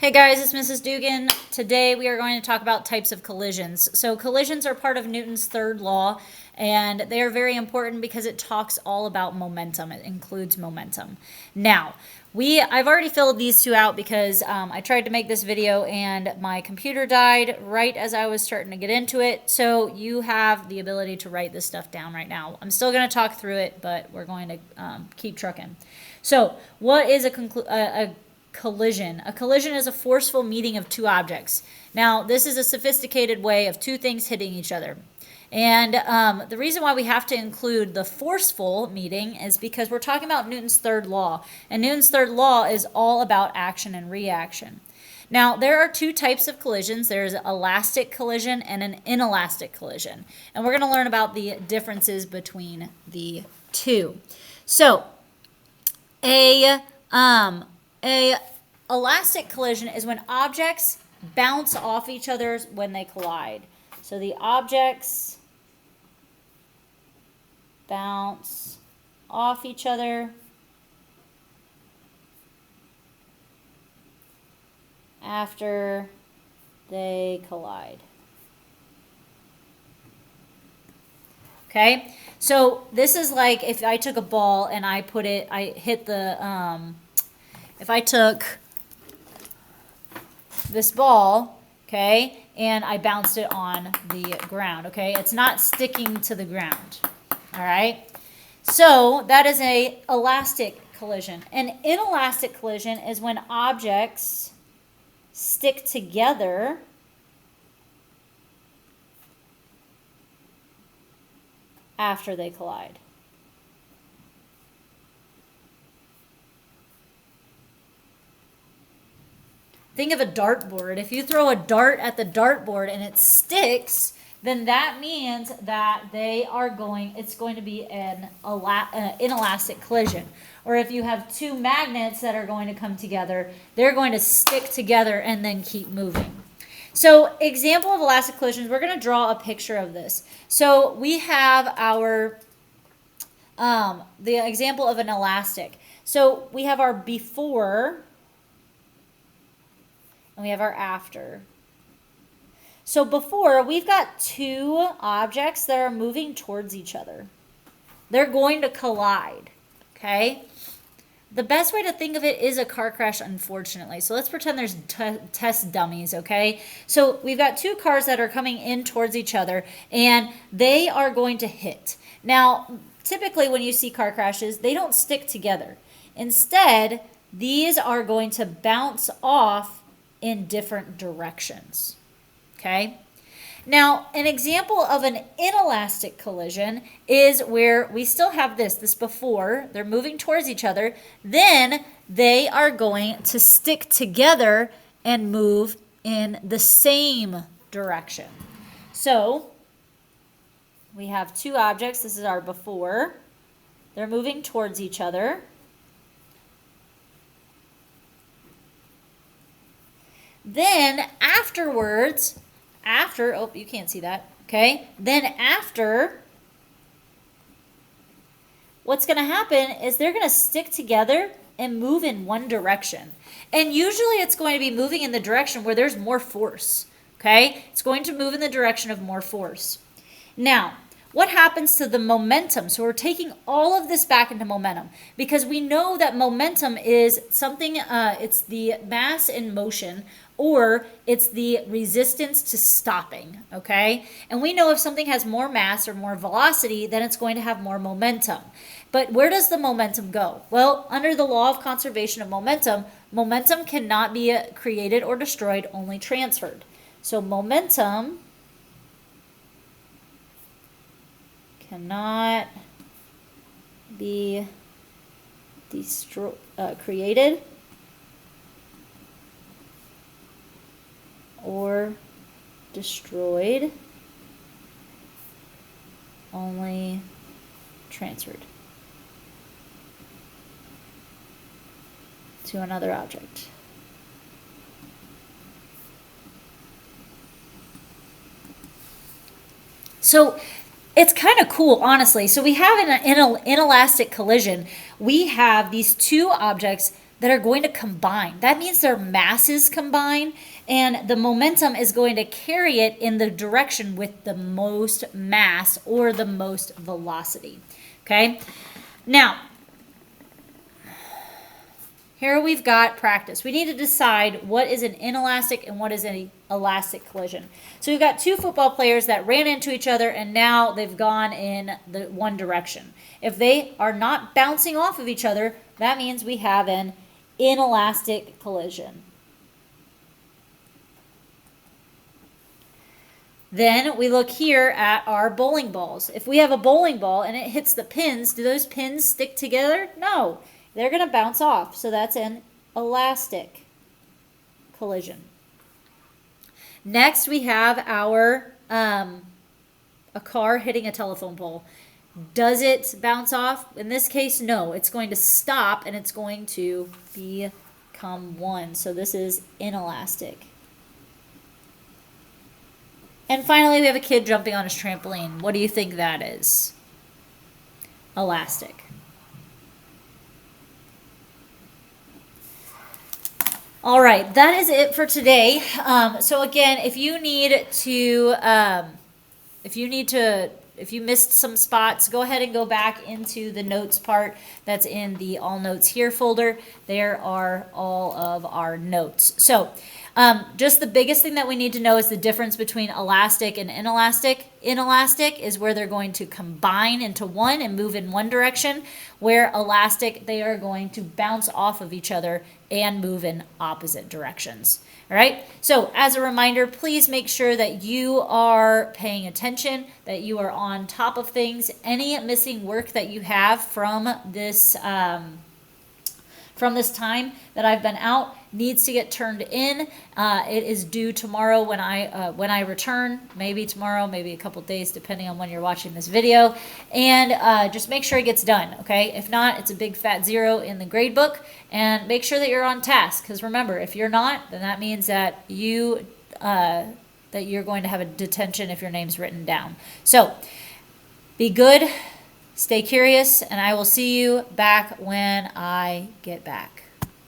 Hey guys, it's Mrs. Dugan. Today we are going to talk about types of collisions. So collisions are part of Newton's third law, and they are very important because it talks all about momentum. It includes momentum. Now, I've already filled these two out because I tried to make this video and my computer died right as I was starting to get into it. So you have the ability to write this stuff down right now. I'm still going to talk through it, but we're going to keep trucking. So what is a collision? A collision is a forceful meeting of two objects. Now, this is a sophisticated way of two things hitting each other. And the reason why we have to include the forceful meeting is because we're talking about Newton's third law. And Newton's third law is all about action and reaction. Now, there are two types of collisions. There's elastic collision and an inelastic collision. And we're going to learn about the differences between the two. So, a elastic collision is when objects bounce off each other when they collide. So the objects bounce off each other after they collide. Okay, so this is like if I took a ball and if I took this ball, okay, and I bounced it on the ground, okay, it's not sticking to the ground, all right? So that is an elastic collision. An inelastic collision is when objects stick together after they collide. Think of a dartboard. If you throw a dart at the dartboard and it sticks, then that means that it's going to be an inelastic collision. Or if you have two magnets that are going to come together, they're going to stick together and then keep moving. So example of elastic collisions, we're going to draw a picture of this. So we have our, the example of an elastic. So we have our before and we have our after. So before, we've got two objects that are moving towards each other. They're going to collide, okay? The best way to think of it is a car crash, unfortunately. So let's pretend there's test dummies, okay? So we've got two cars that are coming in towards each other, and they are going to hit. Now, typically when you see car crashes, they don't stick together. Instead, these are going to bounce off in different directions, okay? Now, an example of an inelastic collision is where we still have this before, they're moving towards each other, then they are going to stick together and move in the same direction. So, we have two objects, this is our before, they're moving towards each other. Then afterwards, oh, you can't see that, okay? Then after, what's going to happen is they're going to stick together and move in one direction. And usually it's going to be moving in the direction where there's more force, okay? It's going to move in the direction of more force. Now, what happens to the momentum? So we're taking all of this back into momentum because we know that momentum is something, it's the mass in motion or it's the resistance to stopping, okay? And we know if something has more mass or more velocity, then it's going to have more momentum. But where does the momentum go? Well, under the law of conservation of momentum, momentum cannot be created or destroyed, only transferred. So momentum cannot be created or destroyed, only transferred to another object. So it's kind of cool, honestly. So we have in an inelastic collision, we have these two objects that are going to combine. That means their masses combine, and the momentum is going to carry it in the direction with the most mass or the most velocity. Okay? Now, here we've got practice. We need to decide what is an inelastic and what is an elastic collision. So we've got two football players that ran into each other and now they've gone in the one direction. If they are not bouncing off of each other, that means we have an inelastic collision. Then we look here at our bowling balls. If we have a bowling ball and it hits the pins, do those pins stick together? No. They're going to bounce off, so that's an elastic collision. Next, we have our a car hitting a telephone pole. Does it bounce off? In this case, no. It's going to stop, and it's going to become one. So this is inelastic. And finally, we have a kid jumping on his trampoline. What do you think that is? Elastic. All right, that is it for today. So again, if you missed some spots, go ahead and go back into the notes part that's in the All Notes Here folder. There are all of our notes. So just the biggest thing that we need to know is the difference between elastic and inelastic. Inelastic is where they're going to combine into one and move in one direction, where elastic, they are going to bounce off of each other and move in opposite directions. All right, so as a reminder, please make sure that you are paying attention, that you are on top of things. Any missing work that you have from this time that I've been out needs to get turned in. It is due tomorrow when I return, maybe tomorrow, maybe a couple days, depending on when you're watching this video. And just make sure it gets done, okay? If not, it's a big fat 0 in the grade book. And make sure that you're on task, because remember, if you're not, then that means that you're going to have a detention if your name's written down. So be good, stay curious, and I will see you back when I get back.